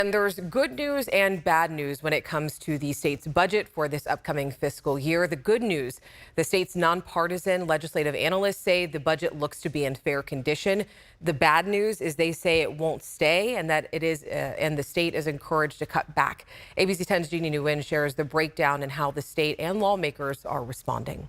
And there's good news and bad news when it comes to the state's budget for this upcoming fiscal year. The good news, the state's nonpartisan legislative analysts say the budget looks to be in fair condition. The bad news is they say it won't stay and that it is, and the state is encouraged to cut back. ABC 10's Jeannie Nguyen shares the breakdown and how the state and lawmakers are responding.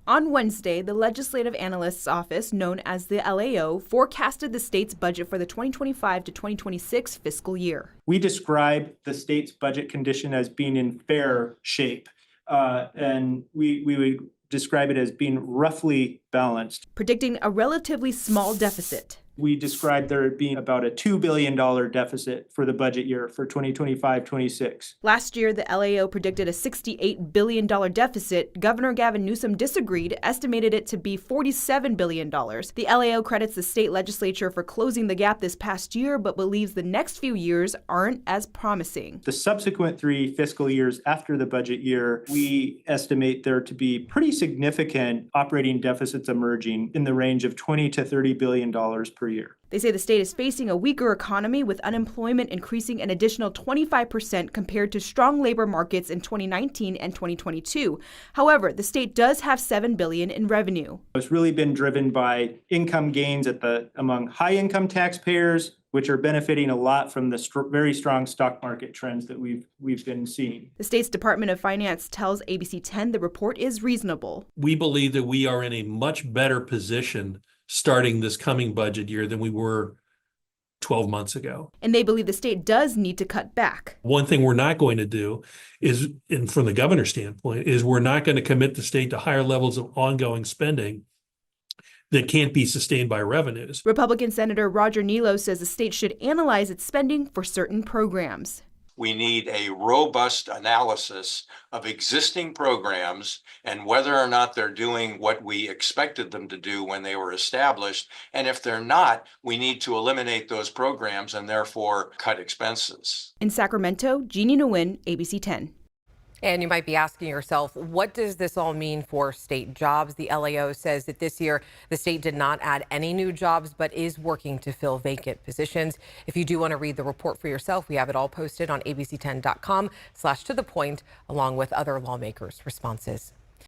On Wednesday, the Legislative Analyst's Office, known as the LAO, forecasted the state's budget for the 2025 to 2026 fiscal year. We describe the state's budget condition as being in fair shape, and we would describe it as being roughly balanced. Predicting a relatively small deficit. We described there being about a $2 billion deficit for the budget year for 2025-26. Last year, the LAO predicted a $68 billion deficit. Governor Gavin Newsom disagreed, estimated it to be $47 billion. The LAO credits the state legislature for closing the gap this past year, but believes the next few years aren't as promising. The subsequent 3 fiscal years after the budget year, we estimate there to be pretty significant operating deficits emerging in the range of $20 to $30 billion per year. They say the state is facing a weaker economy with unemployment increasing an additional 25% compared to strong labor markets in 2019 and 2022. However, the state does have $7 billion in revenue. It's really been driven by income gains among high-income taxpayers, which are benefiting a lot from the very strong stock market trends that we've been seeing. The state's Department of Finance tells ABC 10 the report is reasonable. We believe that we are in a much better position starting this coming budget year than we were 12 months ago. And they believe the state does need to cut back. One thing we're not going to do is, and from the governor's standpoint, is we're not going to commit the state to higher levels of ongoing spending that can't be sustained by revenues. Republican Senator Roger Nilo says the state should analyze its spending for certain programs. We need a robust analysis of existing programs and whether or not they're doing what we expected them to do when they were established. And if they're not, we need to eliminate those programs and therefore cut expenses. In Sacramento, Jeannie Nguyen, ABC 10. And you might be asking yourself, what does this all mean for state jobs? The LAO says that this year, the state did not add any new jobs, but is working to fill vacant positions. If you do want to read the report for yourself, we have it all posted on abc10.com/to-the-point, along with other lawmakers' responses.